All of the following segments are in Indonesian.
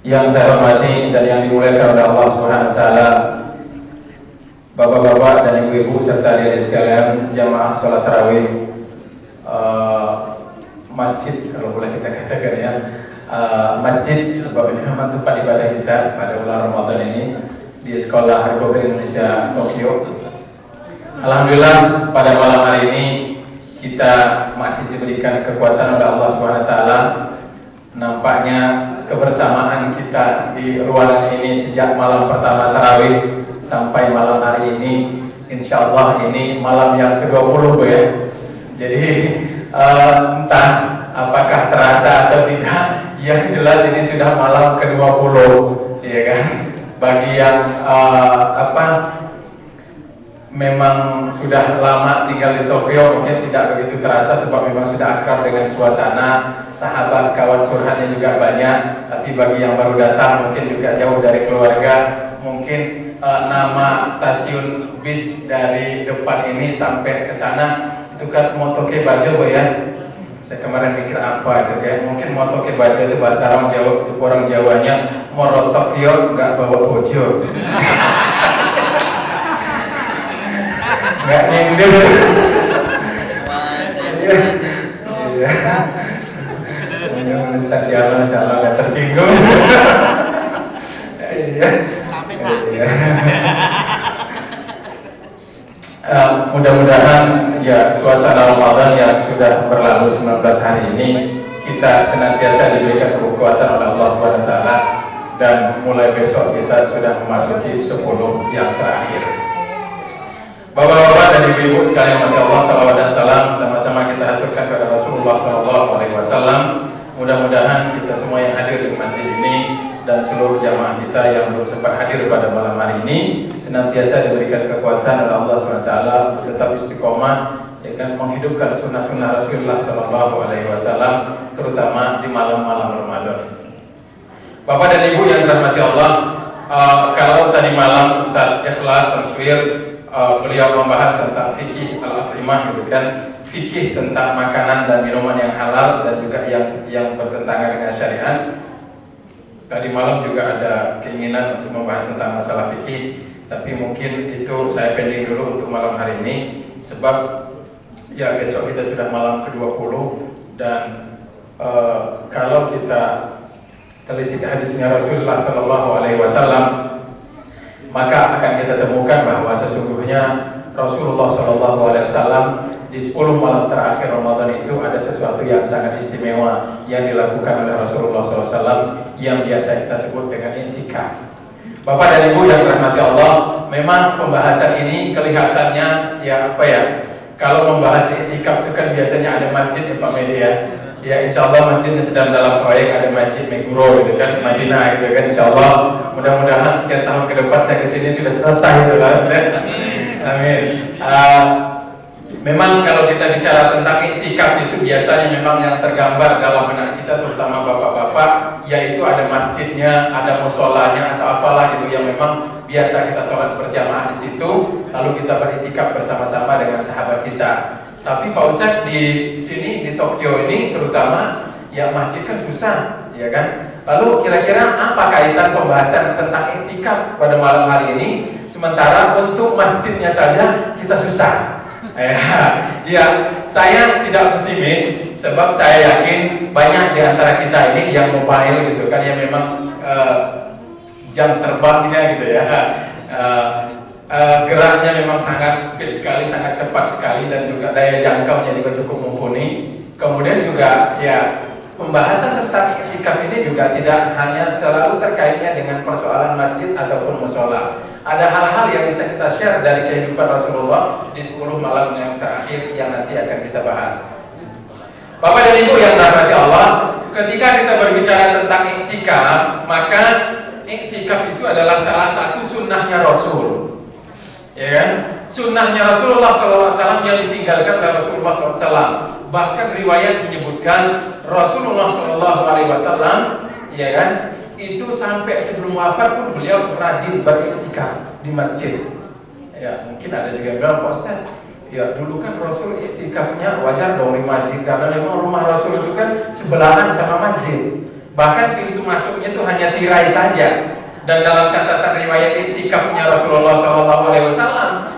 Yang saya hormati dan yang dimuliakan oleh Allah Subhanahu wa taala, Bapak-bapak dan ibu-ibu serta adik-adik sekalian, jamaah sholat tarawih masjid, kalau boleh kita katakan ya, masjid, sebab ini memang tempat ibadah kita pada bulan Ramadan ini di Sekolah Republik Indonesia Tokyo. Alhamdulillah pada malam hari ini kita masih diberikan kekuatan oleh Allah Subhanahu wa taala. Nampaknya kebersamaan kita di ruangan ini sejak malam pertama tarawih sampai malam hari ini, insya Allah ini malam yang ke-20 ya. Jadi entah apakah terasa atau tidak, yang jelas ini sudah malam ke-20, ya kan? Bagi yang memang sudah lama tinggal di Tokyo mungkin tidak begitu terasa, sebab memang sudah akrab dengan suasana, sahabat, kawan curhatnya juga banyak. Tapi bagi yang baru datang mungkin juga jauh dari keluarga, mungkin nama stasiun bis dari depan ini sampai ke sana itu kan Motoke Bajo ya. Saya kemarin mikir apa itu kayak mungkin Motoke Bajo itu bahasa orang Jawanya Moro Tokyo nggak bawa bojo. Nggak nyindir. Iya. Ustaz Jalan insyaallah nggak tersinggung. Iya. Mudah-mudahan ya suasana Ramadan yang sudah berlalu 19 hari ini kita senantiasa diberikan kekuatan oleh Allah Subhanahu wa taala, dan mulai besok kita sudah memasuki 10 yang terakhir. Bapak-bapak dan ibu-ibu sekalian mati Allah, salawat dan salam sama-sama kita haturkan kepada Rasulullah SAW. Mudah-mudahan kita semua yang hadir di masjid ini dan seluruh jamaah kita yang belum sempat hadir pada malam hari ini senantiasa diberikan kekuatan oleh Allah SWT untuk tetap istiqomah, ya kan, menghidupkan sunnah-sunnah Rasulullah SAW, terutama di malam-malam Ramadan. Bapak dan ibu yang dirahmati Allah, kalau tadi malam Ustaz Ikhlas Samswir beliau membahas tentang fikih al-at'imah, gitu kan, fikih tentang makanan dan minuman yang halal dan juga yang bertentangan dengan syariat. Tadi malam juga ada keinginan untuk membahas tentang masalah fikih, tapi mungkin itu saya pending dulu untuk malam hari ini, sebab ya besok kita sudah malam ke-20, dan kalau kita telisik hadisnya Rasulullah SAW, maka akan kita temukan bahwa sesungguhnya Rasulullah SAW di 10 malam terakhir Ramadan itu ada sesuatu yang sangat istimewa yang dilakukan oleh Rasulullah SAW yang biasa kita sebut dengan i'tikaf. Bapak dan ibu yang dirahmati Allah, memang pembahasan ini kelihatannya kalau membahas i'tikaf itu kan biasanya ada masjid ya Pak Media. Ya insya Allah masjidnya sedang dalam proyek, ada masjid Meguro gitu kan, Madinah gitu kan, insya Allah mudah-mudahan sekian tahun ke depan saya kesini sudah selesai gitu kan. Amin. Memang kalau kita bicara tentang i'tikaf itu biasanya memang yang tergambar dalam benak kita, terutama bapak-bapak, yaitu ada masjidnya, ada musolanya atau apalah gitu yang memang biasa kita sholat berjamaah di situ, lalu kita beriktikaf bersama-sama dengan sahabat kita. Tapi Pak Ustadz di sini di Tokyo ini terutama ya masjid kan susah, ya kan? Lalu kira-kira apa kaitan pembahasan tentang iktikaf pada malam hari ini, sementara untuk masjidnya saja kita susah? Ya, saya tidak pesimis, sebab saya yakin banyak di antara kita ini yang mobile gitu kan, yang memang jam terbangnya gitu ya. Geraknya memang sangat speed sekali, sangat cepat sekali, dan juga daya jangkaunya juga cukup mumpuni. Kemudian juga ya pembahasan tentang i'tikaf ini juga tidak hanya selalu terkaitnya dengan persoalan masjid ataupun musola. Ada hal-hal yang bisa kita share dari kehidupan Rasulullah di 10 malam yang terakhir yang nanti akan kita bahas. Bapak dan Ibu yang dirahmati Allah, ketika kita berbicara tentang i'tikaf, maka i'tikaf itu adalah salah satu sunnahnya Rasul. Ya kan? Sunnahnya Rasulullah SAW yang ditinggalkan oleh Rasulullah SAW. Bahkan riwayat menyebutkan Rasulullah SAW, ya kan, itu sampai sebelum wafat pun beliau rajin beriktikaf di masjid. Ya mungkin ada juga yang bilang, Pak Ustaz, ya dulu kan Rasul iktikafnya wajar dong di masjid, karena memang rumah Rasul itu kan sebelahan sama masjid. Bahkan pintu masuknya itu hanya tirai saja. Dan dalam catatan riwayat iktikafnya Rasulullah SAW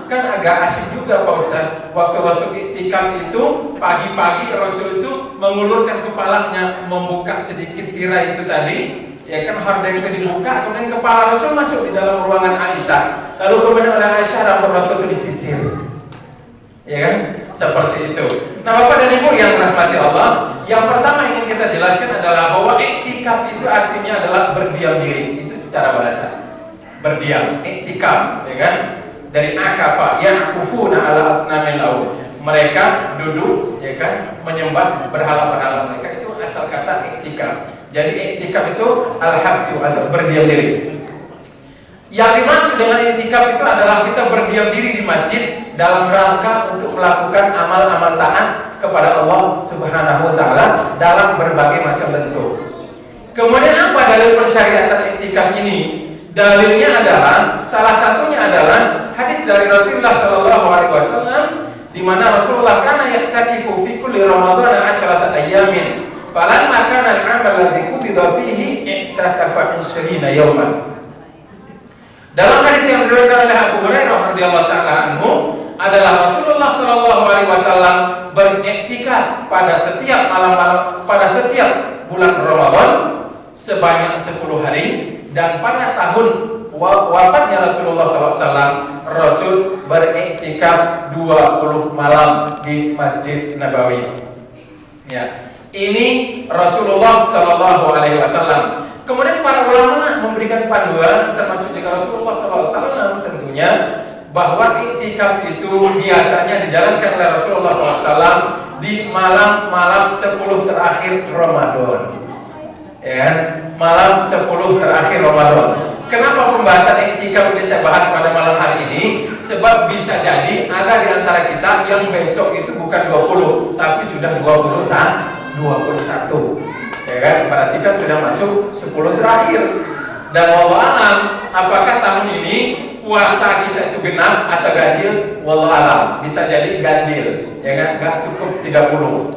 kan agak asik juga Pak Ustaz. Waktu masuk iktikaf itu pagi-pagi Rasul itu mengulurkan kepalanya, membuka sedikit tirai itu tadi, ya kan, horden itu dibuka, kemudian kepala Rasul masuk di dalam ruangan Aisyah. Lalu kemudian oleh Aisyah rambut Rasul itu disisir, ya kan, seperti itu. Nah Bapak dan Ibu yang rahmati Allah, yang pertama ingin kita jelaskan adalah bahwa iktikaf itu artinya adalah berdiam diri. Itu secara bahasa, berdiam, iktikaf, ya kan, dari akafa yaqufuna ala asnamin lahu, mereka duduk, ya kan, menyembah berhala-berhala mereka, itu asal kata iktikaf. Jadi iktikaf itu al-habsu, atau berdiam diri. Yang dimaksud dengan iktikaf itu adalah kita berdiam diri di masjid dalam rangka untuk melakukan amal-amal taat kepada Allah Subhanahu wa taala dalam berbagai macam bentuk. Kemudian apa dalil pensyariatan iktikaf ini? Dalilnya adalah, salah satunya adalah hadis dari Rasulullah SAW, di mana Rasulullah kana yaktakifu fi kulli Ramadan 10 ayyamin. Falamma kana al-'amal alladhi qutida fihi i'takafa 20 yawman. Dalam hadis yang diriwayatkan oleh Abu Hurairah radhiyallahu taala anhu, adalah Rasulullah SAW beriktikaf pada setiap malam-malam, pada setiap bulan Ramadan sebanyak 10 hari, dan pada tahun wafatnya Rasulullah SAW, Rasul beriktikaf 20 malam di Masjid Nabawi. Ya, ini Rasulullah SAW. Kemudian para ulama memberikan panduan, termasuk juga Rasulullah SAW tentunya, bahwa iktikaf itu biasanya dijalankan oleh Rasulullah SAW di malam-malam 10 terakhir Ramadan. Ya, malam 10 terakhir Ramadan. Kenapa pembahasan iktikaf ini saya bahas pada malam hari ini? Sebab bisa jadi ada di antara kita yang besok itu bukan 20, tapi sudah 21. Ya kan? Berarti kan sudah masuk 10 terakhir. Dan wallahu alam, apakah tahun ini puasa kita itu genap atau ganjil? Wallahu alam, bisa jadi ganjil, ya kan? Enggak cukup 30.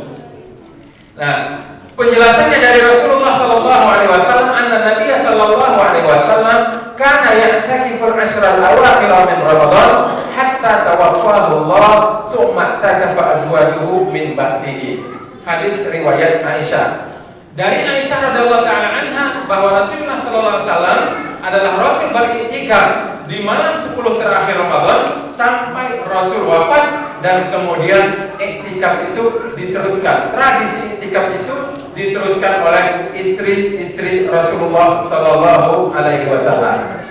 Nah, penjelasannya dari Rasulullah sallallahu alaihi wasallam, anna Nabi sallallahu alaihi wasallam kana ya'takiful ashral awakhir min Ramadan hatta tawaffahu Allah, tsumma takafa azwajuhu min ba'dihi. Hadis riwayat Aisyah. Dari Aisyah radhiyallahu taala anha bahwa Rasulullah sallallahu alaihi wasallam adalah Rasul beriktikaf di malam 10 terakhir Ramadan sampai Rasul wafat, dan kemudian iktikaf itu diteruskan. Tradisi iktikaf itu diteruskan oleh istri-istri Rasulullah sallallahu alaihi wasallam.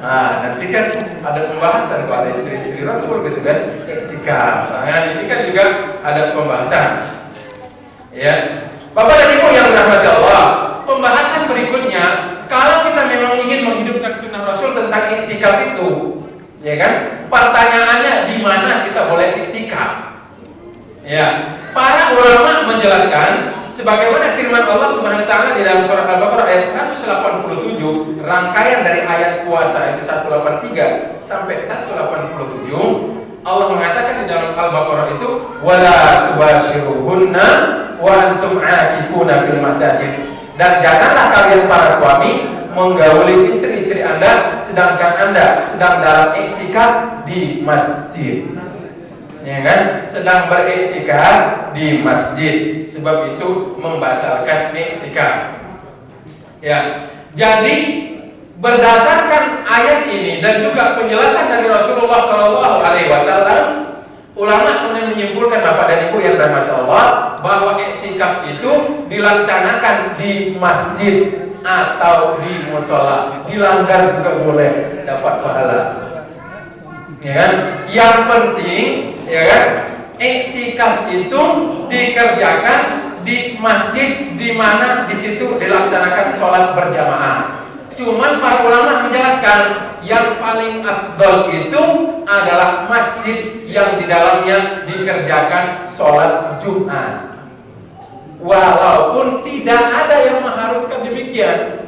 Nah, nanti kan ada pembahasan kalau ada istri-istri Rasul gitu kan, iktikaf. Nah, ini kan juga ada pembahasan. Ya. Bapak dan Ibu yang dirahmati Allah, pembahasan berikutnya, kalau kita memang ingin menghidupkan sunnah Rasul tentang iktikaf itu, ya kan? Pertanyaannya, di mana kita boleh iktikaf? Ya, para ulama menjelaskan sebagaimana firman Allah Subhanahu wa taala di dalam surat Al-Baqarah ayat 187, rangkaian dari ayat puasa itu 183 sampai 187. Allah mengatakan di dalam Al-Baqarah itu, wala tubashiruhunna wa antum aakifuna fil masajid, dan janganlah kalian para suami menggauli istri-istri Anda sedangkan Anda sedang dalam iktikaf di masjid. Ya kan? Sedang beriktikaf di masjid, sebab itu membatalkan iktikaf. Ya. Jadi berdasarkan ayat ini dan juga penjelasan dari Rasulullah SAW, ulama kemudian menyimpulkan, Bapak dan Ibu yang dirahmati Allah, bahwa iktikaf itu dilaksanakan di masjid atau di musola. Dilanggar juga boleh, dapat pahala. Ya kan? Yang penting, ya kan, iktikaf itu dikerjakan di masjid di mana di situ dilaksanakan sholat berjamaah. Cuman para ulama menjelaskan yang paling afdal itu adalah masjid yang di dalamnya dikerjakan sholat Jumat. Walaupun tidak ada yang mengharuskan demikian,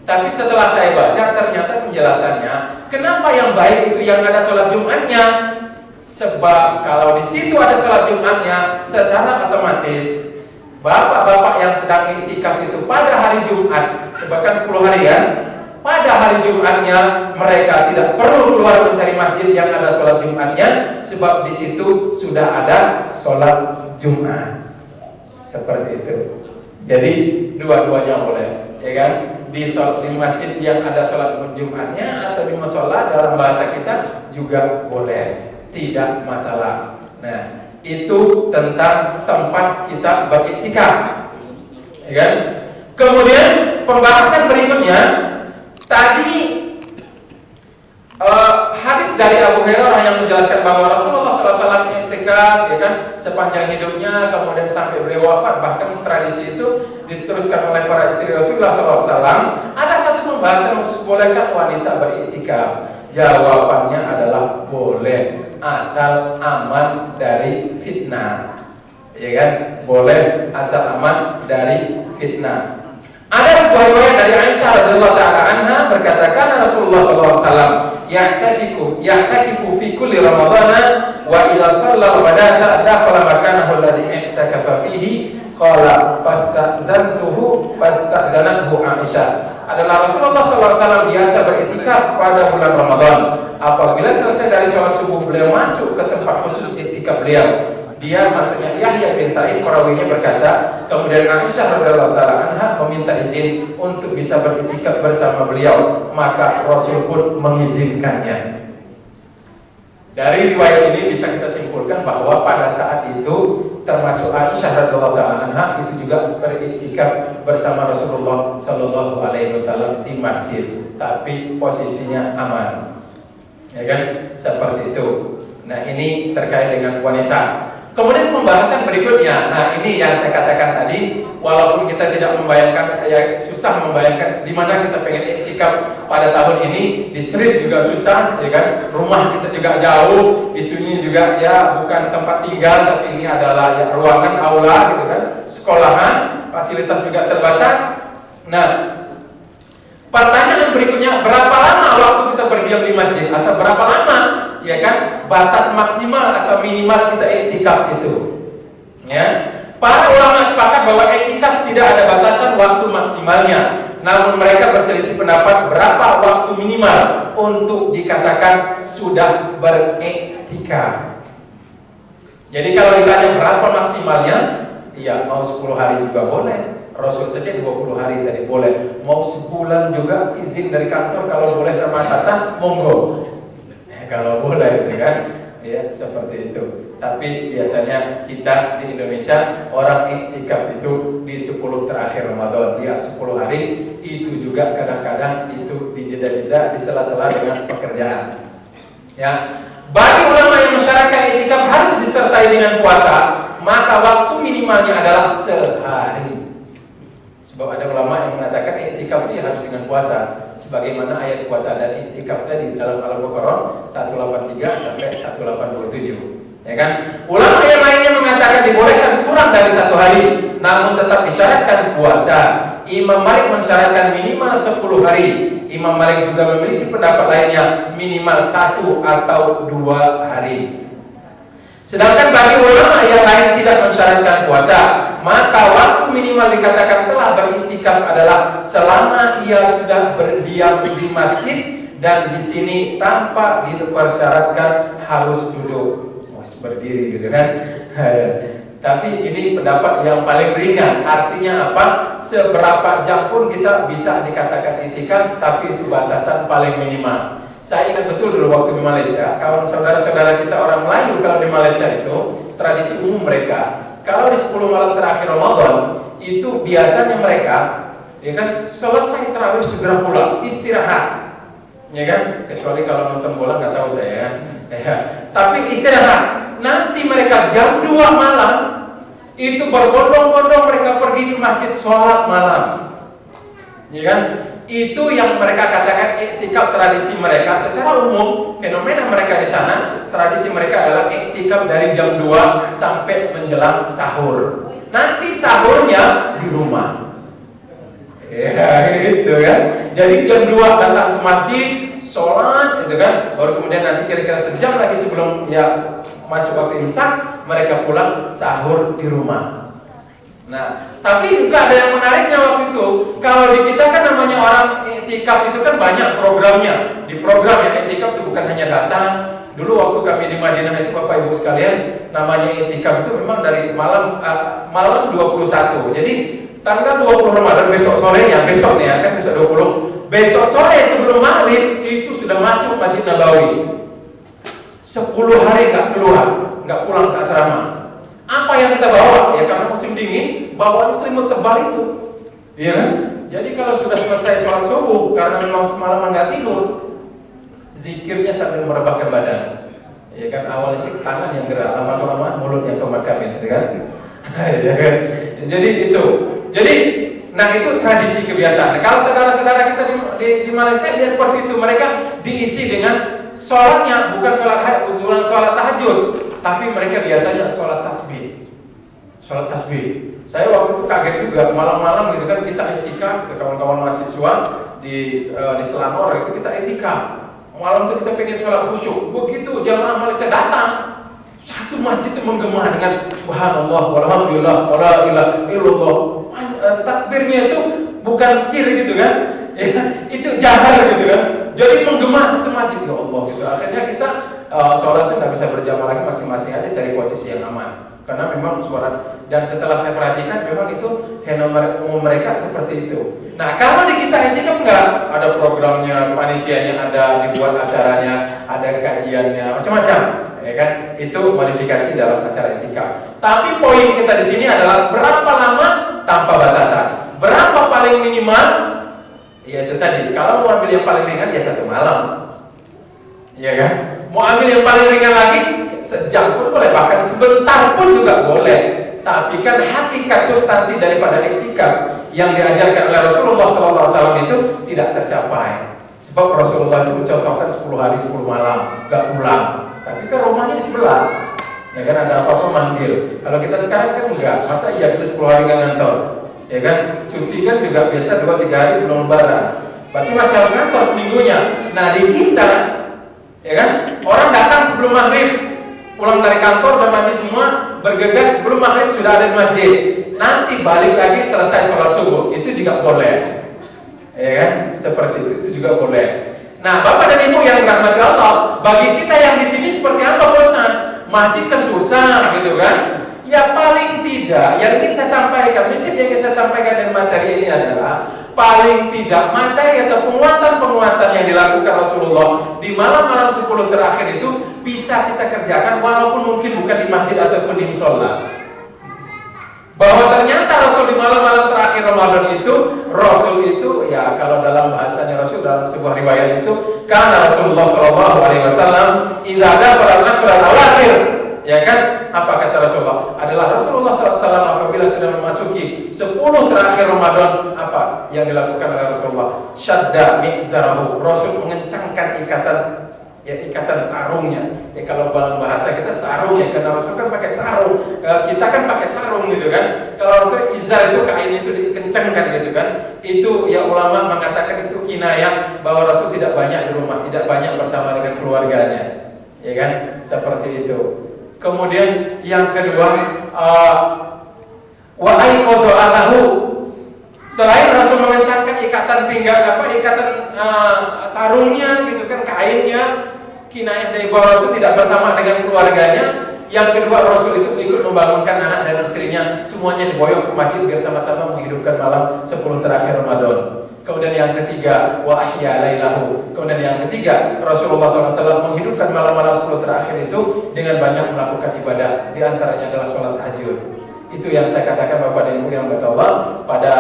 tapi setelah saya baca ternyata penjelasannya, kenapa yang baik itu yang ada sholat Jumatnya? Sebab kalau di situ ada sholat Jumatnya, secara otomatis Bapak-bapak yang sedang iktikaf itu pada hari Jumat, sebabkan 10 hari kan, pada hari Jumatnya mereka tidak perlu keluar mencari masjid yang ada sholat Jumatnya, sebab di situ sudah ada sholat Jumat. Seperti itu. Jadi dua-duanya boleh, ya kan? Di masjid yang ada sholat Jumatnya atau di musola dalam bahasa kita juga boleh, tidak masalah. Nah, itu tentang tempat kita beriktikaf, ya kan? Kemudian pembahasan berikutnya tadi hadis dari Abu Hurairah yang menjelaskan bahwa Rasulullah SAW iktikaf, ya kan, sepanjang hidupnya, kemudian sampai beliau wafat. Bahkan tradisi itu diteruskan oleh para istri Rasulullah SAW. Ada satu pembahasan khusus, bolehkah wanita beriktikaf? Jawabannya adalah boleh, asal aman dari fitnah, ya kan? Boleh asal aman dari fitnah. Ada sebuah riwayat dari Aisyah radhiyallahu taala anha berkatakan Rasulullah SAW ya'takifu fi kulli ramadhana wa idza shalla al-ghadata dakhala makanahu alladhi i'takafa fihi qala fasta'dzantuhu fasta'zanathu Aisyah. Adalah Rasulullah SAW biasa beriktikaf pada bulan Ramadan. Apabila selesai dari sholat subuh, beliau masuk ke tempat khusus iktikaf beliau. Dia, maksudnya Yahya bin Sa'id Qarawinya berkata, kemudian Aisyah radhiyallahu taala anha meminta izin untuk bisa beriktikaf bersama beliau, maka Rasul pun mengizinkannya. Dari riwayat ini bisa kita simpulkan bahwa pada saat itu termasuk Aisyah radhiyallahu taala anha itu juga beriktikaf bersama Rasulullah sallallahu alaihi wasallam di masjid, tapi posisinya aman. Ya kan? Seperti itu. Nah, ini terkait dengan wanita. Kemudian pembahasan berikutnya, nah ini yang saya katakan tadi, walaupun kita tidak membayangkan, ya susah membayangkan di mana kita pengen iktikaf pada tahun ini, di Sri juga susah, ya kan? Rumah kita juga jauh, isunya juga ya bukan tempat tinggal, tapi ini adalah ya ruangan aula gitu kan, sekolahan, fasilitas juga terbatas. Nah, pertanyaan berikutnya, berapa lama waktu kita berdiam di masjid, atau berapa lama, ya kan, batas maksimal atau minimal kita iktikaf itu? Ya, para ulama sepakat bahwa iktikaf tidak ada batasan waktu maksimalnya. Namun mereka berselisih pendapat berapa waktu minimal untuk dikatakan sudah beriktikaf. Jadi kalau ditanya berapa maksimalnya, ya mau 10 hari juga boleh. Rasul saja 20 hari tadi boleh. Mau sebulan juga izin dari kantor kalau boleh sama atasan, monggo. Kalau boleh, gitu kan? Ya, seperti itu. Tapi biasanya kita di Indonesia orang iktikaf itu di 10 terakhir Ramadan, ya 10 hari. Itu juga kadang-kadang itu di jeda-jeda, di sela-sela dengan pekerjaan. Ya, bagi ulama yang mensyaratkan iktikaf harus disertai dengan puasa, maka waktu minimalnya adalah sehari. Sebab ada ulama yang mengatakan iktikaf itu harus dengan puasa, sebagaimana ayat puasa dan iktikaf tadi dalam Al-Baqarah 183 sampai 187. Ya kan? Ulama yang lainnya mengatakan dibolehkan kurang dari 1 hari, namun tetap disyaratkan puasa. Imam Malik mensyaratkan minimal 10 hari. Imam Malik juga memiliki pendapat lainnya minimal 1 atau 2 hari. Sedangkan bagi ulama yang lain tidak mensyaratkan puasa, maka waktu minimal dikatakan telah beriktikaf adalah selama ia sudah berdiam di masjid dan di sini tanpa dipersyaratkan harus duduk, harus berdiri gitu kan. Tapi ini pendapat yang paling ringan. Artinya apa? Seberapa jam pun kita bisa dikatakan iktikaf, tapi itu batasan paling minimal. Saya ingat betul dulu waktu di Malaysia, kawan saudara-saudara kita orang Melayu kalau di Malaysia itu tradisi umum mereka, kalau di 10 malam terakhir Ramadan itu biasanya mereka, ya kan, selesai tarawih segera pulang, istirahat, ya kan, kecuali kalau nonton bola nggak tahu saya, ya. Tapi istirahat. Nanti mereka jam 2 malam itu berbondong-bondong mereka pergi ke masjid sholat malam, ya kan. Itu yang mereka katakan iktikaf. Tradisi mereka secara umum, fenomena mereka di sana, tradisi mereka adalah iktikaf dari jam 2 sampai menjelang sahur. Nanti sahurnya di rumah. Ya gitu kan. Jadi jam 2 datang ke masjid, sholat gitu kan. Baru kemudian nanti kira-kira sejam lagi sebelum ya masuk waktu imsak, mereka pulang sahur di rumah. Nah, tapi juga ada yang menariknya waktu itu. Kalau di kita kan namanya orang iktikaf itu kan banyak programnya. Di program ya iktikaf itu bukan hanya datang. Dulu waktu kami di Madinah itu Bapak Ibu sekalian, namanya iktikaf itu memang dari malam 21. Jadi tanggal 20 Ramadan besok sorenya, besok nih ya kan besok 20. Besok sore sebelum maghrib itu sudah masuk Masjid Nabawi. 10 hari nggak keluar, nggak pulang ke asrama. Apa yang kita bawa? Ya karena musim dingin, bawaan selimut tebal itu. Iya kan? Jadi kalau sudah selesai sholat subuh, karena memang semalam nggak tidur, zikirnya sambil merebahkan badan. Ya kan? Awalnya cek tangan yang gerak, lama-lama mulut yang kemarkamin, gitu kan? Ya kan? Jadi itu. Jadi, nah itu tradisi kebiasaan. Kalau saudara-saudara kita di Malaysia dia seperti itu, mereka diisi dengan sholatnya bukan sholat tahajud. Tapi mereka biasanya sholat tasbih. Sholat tasbih. Saya waktu itu kaget juga, malam-malam gitu kan kita iktikaf, kawan-kawan mahasiswa di Selangor itu kita iktikaf. Malam itu kita pengen sholat khusyuk. Begitu jamaah Malaysia datang, satu masjid itu menggema dengan subhanallah, walhamdulillah, wala ilaha illallah. Takbirnya itu bukan sir gitu kan. Ya, itu jahar gitu kan. Jadi menggema satu masjid, ya Allah gitu. Akhirnya kita sholat itu nggak bisa berjamaah lagi, masing-masing aja cari posisi yang aman. Karena memang suara, dan setelah saya perhatikan memang itu fenomena umum mereka seperti itu. Nah kalau di kita iktikaf enggak, ada programnya, panitianya ada, dibuat acaranya, ada kajiannya, macam-macam, ya kan? Itu modifikasi dalam acara iktikaf. Tapi poin kita di sini adalah berapa lama tanpa batasan, berapa paling minimal. Ya itu tadi, kalau mau ambil yang paling ringan ya 1 malam, ya kan? Mau ambil yang paling ringan lagi sejam pun boleh, bahkan sebentar pun juga boleh. Tapi kan hakikat substansi daripada iktikaf yang diajarkan oleh Rasulullah SAW itu tidak tercapai. Sebab Rasulullah itu mencontohkan 10 hari 10 malam gak pulang. Tapi kan rumahnya di sebelah, ya kan, ada apa-apa manggil. Kalau kita sekarang kan enggak, masa iya kita 10 hari gak ngantor, ya kan? Cuti kan juga biasa 2-3 hari sebelum lebaran. Berarti masih harus ngantor seminggunya. Nah di kita, ya kan, orang datang sebelum maghrib, pulang dari kantor dan mandi semua, bergegas sebelum maghrib sudah ada di masjid. Nanti balik lagi selesai sholat subuh, itu juga boleh, ya kan? Seperti itu juga boleh. Nah, Bapak dan Ibu yang dirahmati Allah, bagi kita yang di sini seperti apa bosan? Masjid kan susah, gitu kan? Ya paling tidak, yang ingin saya sampaikan, misi yang ingin saya sampaikan dari materi ini adalah paling tidak materi atau penguatan-penguatan yang dilakukan Rasulullah di malam-malam 10 terakhir itu bisa kita kerjakan walaupun mungkin bukan di masjid ataupun di musola. Bahwa ternyata Rasul di malam-malam terakhir Ramadan itu, Rasul itu ya kalau dalam bahasanya Rasul dalam sebuah riwayat itu, karena Rasulullah SAW idza dzakara al-ashra al-awakhir, ya kan? Apa kata Rasulullah? Adalah Rasulullah SAW apabila sudah memasuki 10 terakhir Ramadan, apa yang dilakukan oleh Rasulullah? Syadda mi'zarahu. Rasul mengencangkan ikatan sarungnya. Ya kalau dalam bahasa kita sarungnya, karena Rasul kan pakai sarung. Kita kan pakai sarung gitu kan. Kalau Rasul izar itu kain itu dikencangkan gitu kan. Itu ya ulama mengatakan itu kinayah bahwa Rasul tidak banyak di rumah, tidak banyak bersama dengan keluarganya. Ya kan? Seperti itu. Kemudian yang kedua, wa aiqadha alahu. Selain Rasul mengencangkan ikatan pinggang ikatan sarungnya gitu kan, kainnya, kinayah dari bahwa Rasul tidak bersama dengan keluarganya. Yang kedua, Rasul itu ikut membangunkan anak dan istrinya, semuanya diboyong ke masjid biar sama-sama menghidupkan malam 10 terakhir Ramadan. Kemudian yang ketiga, wa ahya lailahu. Kemudian yang ketiga, Rasulullah SAW menghidupkan malam-malam 10 terakhir itu dengan banyak melakukan ibadah. Di antaranya adalah sholat tahajud. Itu yang saya katakan Bapak dan Ibu yang bertaubat pada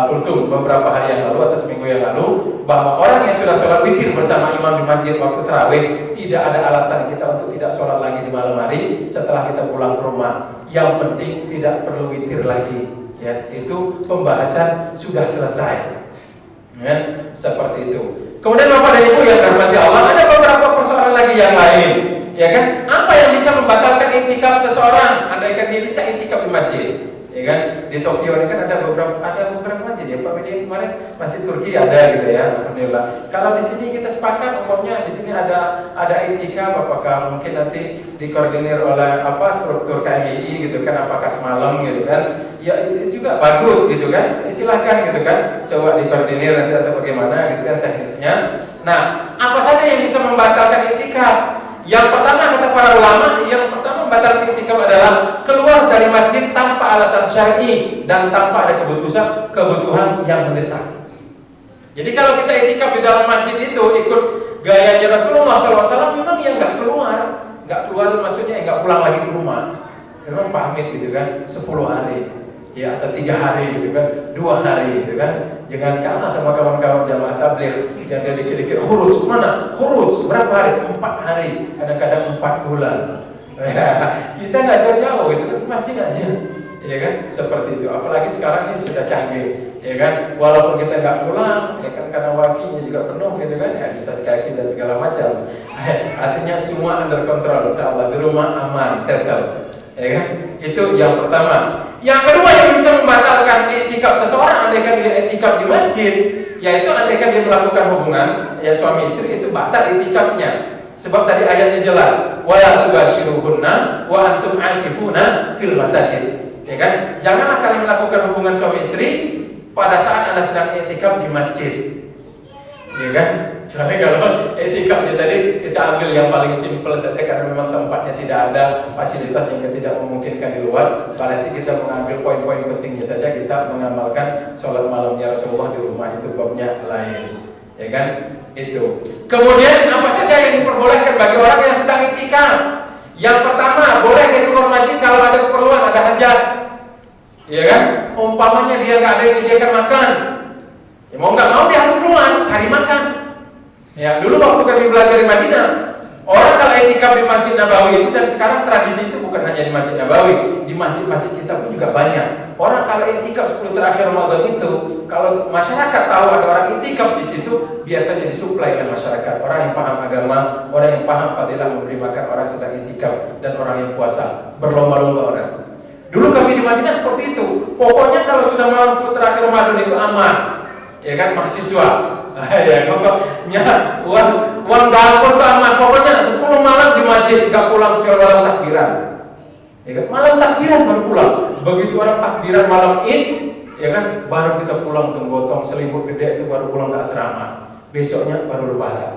kultum beberapa hari yang lalu atau seminggu yang lalu, bahwa orang yang sudah sholat witir bersama imam di masjid waktu tarawih, tidak ada alasan kita untuk tidak sholat lagi di malam hari setelah kita pulang ke rumah. Yang penting tidak perlu witir lagi. Ya, itu pembahasan sudah selesai. Ya, seperti itu. Kemudian Bapak dan Ibu yang dirahmati Allah, ada beberapa persoalan lagi yang lain, ya kan? Apa yang bisa membatalkan iktikaf seseorang? Andaikan dia bisa iktikaf di masjid, ya kan? Di Tokyo ini kan ada beberapa masjid masjid ya Pak Media kemarin, masjid Turki ada gitu ya, alhamdulillah. Kalau di sini kita sepakat umpamanya di sini ada iktikaf, apakah mungkin nanti dikoordinir oleh struktur KMI gitu kan, apakah semalam gitu kan? Ya itu juga bagus gitu kan, silahkan gitu kan, coba dikoordinir nanti atau bagaimana gitu kan teknisnya. Nah, apa saja yang bisa membatalkan iktikaf? Yang pertama kata para ulama, yang pertama membatalkan iktikaf adalah keluar dari masjid tanpa alasan syar'i dan tanpa ada kebutuhan yang mendesak. Jadi kalau kita iktikaf di dalam masjid itu ikut gayanya Rasulullah SAW, memang yang nggak keluar maksudnya nggak pulang lagi ke rumah. Memang pamit gitu kan, 10 hari, ya atau 3 hari gitu kan, 2 hari gitu kan. Jangan kalah sama kawan-kawan jamaah tabligh yang dia dikit-dikit khuruj, mana? Khuruj berapa hari? 4 hari, kadang-kadang 4 bulan. Ya, kita nggak jauh-jauh, itu kan masjid aja, ya kan? Seperti itu. Apalagi sekarang ini sudah canggih, ya kan? Walaupun kita nggak pulang, ya kan karena wakinya juga penuh, gitu kan? Ya bisa Skype dan segala macam. Artinya semua under control, insyaallah di rumah aman, settle. Ya kan? Itu yang pertama. Yang kedua yang bisa membatalkan iktikaf seseorang andaikan dia iktikaf di masjid, yaitu andaikan dia melakukan hubungan ya suami istri, itu batal iktikafnya. Sebab tadi ayatnya jelas, wala tubashiruhunna wa antum aakifuna fil masajid. Ya kan? Janganlah kalian melakukan hubungan suami istri pada saat Anda sedang iktikaf di masjid. Ya kan? Jadi kalau iktikafnya tadi kita ambil yang paling simpel saja karena memang tempatnya tidak ada fasilitas yang tidak memungkinkan di luar. Berarti kita mengambil poin-poin pentingnya saja, kita mengamalkan sholat malamnya Rasulullah di rumah, itu babnya lain. Ya kan? Itu. Kemudian apa saja yang diperbolehkan bagi orang yang sedang iktikaf? Yang pertama, boleh dia keluar masjid kalau ada keperluan, ada hajat. Ya kan? Umpamanya dia nggak ada yang menyediakan makan. Ya, mau nggak mau dia harus keluar cari makan. Ya, dulu waktu kami belajar di Madinah, orang kalau iktikaf di Masjid Nabawi itu, dan sekarang tradisi itu bukan hanya di Masjid Nabawi, di masjid-masjid kita pun juga banyak. Orang kalau iktikaf 10 terakhir Ramadan itu, kalau masyarakat tahu ada orang iktikaf di situ, biasanya disuplai ke masyarakat. Orang yang paham agama, orang yang paham fadilah memberi makan orang yang sedang iktikaf dan orang yang puasa, berlomba-lomba orang. Dulu kami di Madinah seperti itu. Pokoknya kalau sudah malam 10 terakhir Ramadan itu aman. Ya kan, mahasiswa. Ya, pokoknya uang dapur tuh aman. Pokoknya 10 malam di masjid, nggak pulang kecuali malam takbiran. Ya kan, malam takbiran baru pulang. Begitu orang takbiran malam Id, ya kan, baru kita pulang tuh gotong selimut gede itu baru pulang ke asrama. Besoknya baru lebaran.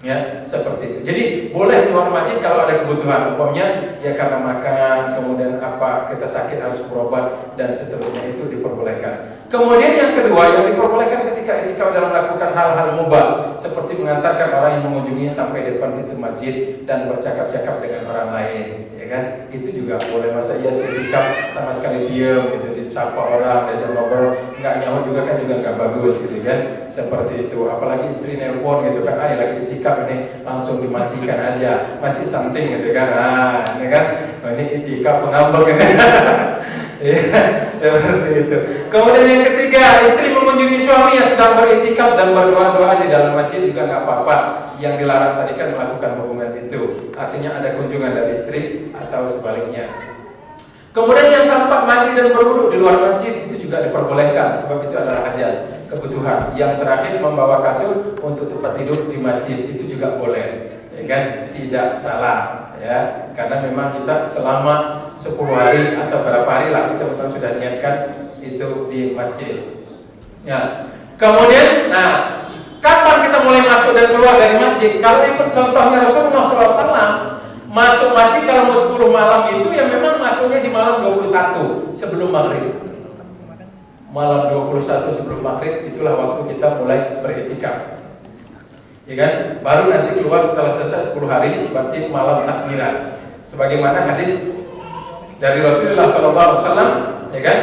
Ya, seperti itu. Jadi boleh keluar masjid kalau ada kebutuhan, umpamanya ya karena makan, kemudian apa kita sakit harus berobat dan seterusnya, itu diperbolehkan. Kemudian yang kedua yang diperbolehkan ketika iktikaf adalah melakukan hal-hal mubah, seperti mengantarkan orang yang mengunjunginya sampai depan pintu masjid dan bercakap-cakap dengan orang lain, ya kan? Itu juga boleh. Masa iya iktikaf sama sekali diam gitu, disapa orang, diajak ngobrol, nggak nyaut juga kan juga nggak bagus gitu kan? Seperti itu. Apalagi istri nelpon gitu kan, lagi iktikaf ini, langsung dimatikan aja, pasti something gitu kan? Ini kan, ini iktikaf pengambek gitu. Ya, seperti itu. Kemudian yang ketiga, istri mengunjungi suami yang sedang beriktikaf dan berdoa-doa di dalam masjid juga nggak apa-apa. Yang dilarang tadi kan melakukan hubungan itu, artinya ada kunjungan dari istri atau sebaliknya. Kemudian yang keempat, mandi dan berwudu di luar masjid itu juga diperbolehkan, sebab itu adalah hajat, kebutuhan. Yang terakhir, membawa kasur untuk tempat tidur di masjid itu juga boleh, ya kan? Tidak salah, ya, karena memang kita selama 10 hari atau berapa hari lah kita memang sudah niatkan itu di masjid. Ya. Kemudian, kapan kita mulai masuk dan keluar dari masjid? Kalau ikut contohnya Rasulullah SAW, masuk masjid kalau mau 10 malam itu ya memang masuknya di malam 21 sebelum maghrib. Malam 21 sebelum maghrib itulah waktu kita mulai beriktikaf. Ya kan? Baru nanti keluar setelah selesai 10 hari, berarti malam takbiran. Sebagaimana hadis dari Rasulullah SAW, ya kan?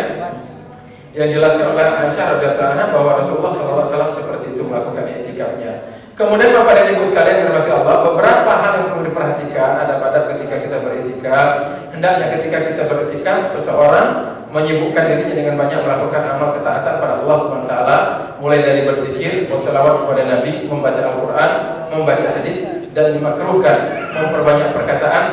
Yang dijelaskan oleh Aisyah radhiyallahu anha bahwa Rasulullah SAW seperti itu melakukan iktikafnya. Kemudian Bapak dan Ibu sekalian yang dirahmati Allah, beberapa hal yang perlu diperhatikan ada pada ketika kita beriktikaf. Hendaknya ketika kita beriktikaf, seseorang menyibukkan dirinya dengan banyak melakukan amal ketaatan pada Allah SWT, mulai dari berzikir, wassalawat kepada Nabi, membaca Al-Quran, membaca hadis, dan dimakruhkan memperbanyak perkataan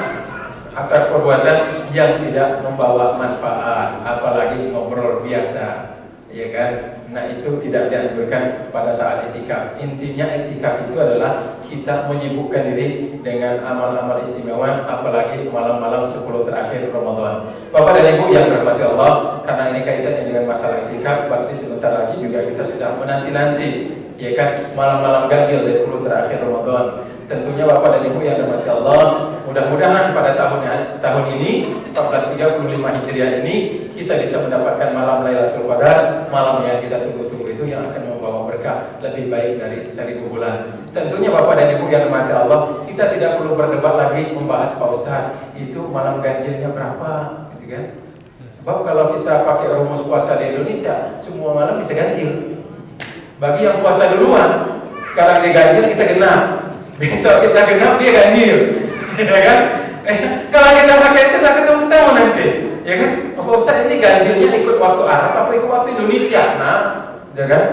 atau perbuatan yang tidak membawa manfaat, apalagi ngobrol biasa. ya kan? Nah itu tidak dianjurkan pada saat itikaf. Intinya itikaf itu adalah kita menyibukkan diri dengan amal-amal istimewa, apalagi malam-malam 10 terakhir Ramadan. Bapak dan Ibu yang dirahmati Allah, karena ini kaitannya dengan masalah itikaf, berarti sebentar lagi juga kita sudah menanti-nanti, ya kan, malam-malam ganjil dari 10 terakhir Ramadan. Tentunya Bapak dan Ibu yang dirahmati Allah, mudah-mudahan pada tahun ini 1435 Hijriah ini kita bisa mendapatkan malam Lailatul Qadar, malam yang kita tunggu-tunggu itu yang akan membawa berkah lebih baik dari 1000 bulan. Tentunya Bapak dan Ibu yang dirahmati Allah, kita tidak perlu berdebat lagi membahas Pak Ustaz itu malam ganjilnya berapa, gitu kan? Sebab kalau kita pakai rumus puasa di Indonesia, semua malam bisa ganjil. Bagi yang puasa duluan, sekarang dia ganjil, kita genap. Besok kita genap, dia ganjil. Ya kan? Kalau kita pakai itu tak ketemu-temu nanti. Ya kan? Pak Ustaz ini ganjilnya ikut waktu Arab apa ikut waktu Indonesia? Nah, ya kan?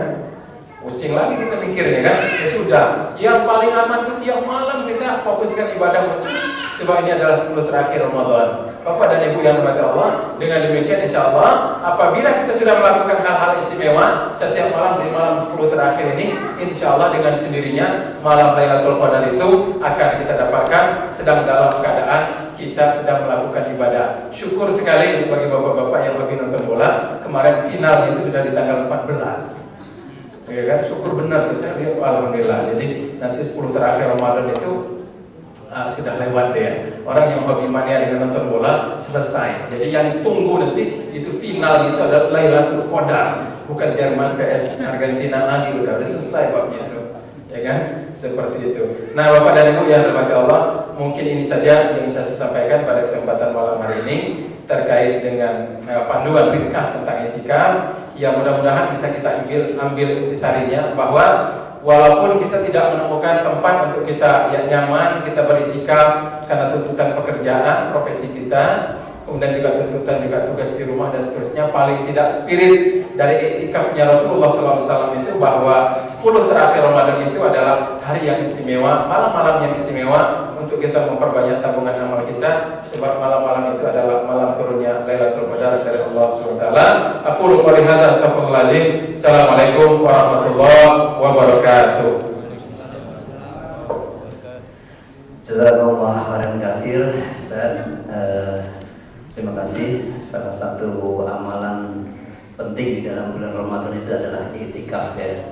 Pusing lagi kita mikirnya kan? Ya sudah, yang paling aman itu tiap malam kita fokuskan ibadah khusus, sebab ini adalah 10 terakhir Ramadan. Bapak dan Ibu yang dirahmati Allah, dengan demikian insya Allah apabila kita sudah melakukan hal-hal istimewa setiap malam di malam 10 terakhir ini, insya Allah dengan sendirinya malam Lailatul Qadar itu akan kita dapatkan sedang dalam keadaan kita sedang melakukan ibadah. Syukur sekali bagi bapak-bapak yang hobi nonton bola, kemarin final itu sudah di tanggal 14. Ya kan, syukur benar tuh saya lihat, alhamdulillah. Jadi nanti 10 terakhir Ramadan itu sudah lewat deh. Orang yang hobi mania dengan nonton bola selesai. Jadi yang tunggu nanti itu final itu adalah Lailatul Qadar, bukan Jerman vs Argentina lagi, udah selesai babnya itu. Ya kan? Seperti itu. Nah, Bapak dan Ibu yang dirahmati Allah, mungkin ini saja yang bisa saya sampaikan pada kesempatan malam hari ini terkait dengan panduan ringkas tentang itikaf. Ya mudah-mudahan bisa kita ambil intisarinya bahwa walaupun kita tidak menemukan tempat untuk kita yang nyaman, kita beritikaf karena tuntutan pekerjaan, profesi kita, kemudian juga tuntutan juga tugas di rumah dan seterusnya, paling tidak spirit dari iktikafnya Rasulullah SAW itu bahwa 10 terakhir Ramadan itu adalah hari yang istimewa, malam-malam yang istimewa untuk kita memperbanyak tabungan amal kita, sebab malam-malam itu adalah malam turunnya Lailatul Qadar dari Allah SWT. Aku lupa lihat, astagfirullahaladzim. Assalamualaikum warahmatullahi wabarakatuh. Jazakallah khairan katsir, Ustaz. Terima kasih. Salah satu amalan penting di dalam bulan Ramadan itu adalah iktikaf ya.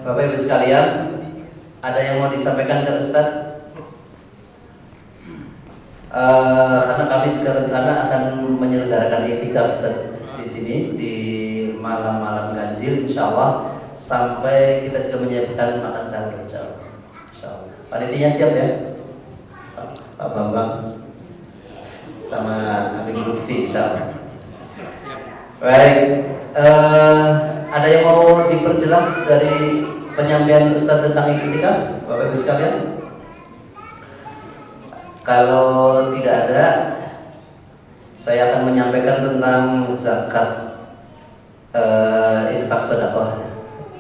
Bapak Ibu sekalian, ada yang mau disampaikan ke Ustaz? Karena kami juga rencana akan menyelenggarakan iktikaf Ustaz di sini di malam-malam ganjil, insya Allah, sampai kita juga menyiapkan makan sahur, insya Allah. Panitinya siap ya, Pak Bambang sama Habib Lutfi, insya Allah. Baik, ada yang mau diperjelas dari penyampaian Ustaz tentang iktikaf, Bapak Ibu sekalian? Kalau tidak ada, saya akan menyampaikan tentang zakat infak sedekah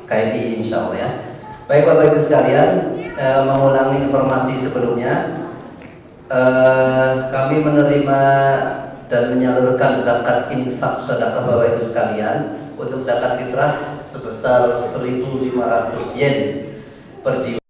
KMI, insya Allah ya. Baik Bapak Ibu sekalian, mengulangi informasi sebelumnya, kami menerima dan menyalurkan zakat infak sedekah Bapak Ibu sekalian untuk zakat fitrah sebesar 1.500 yen per jiwa.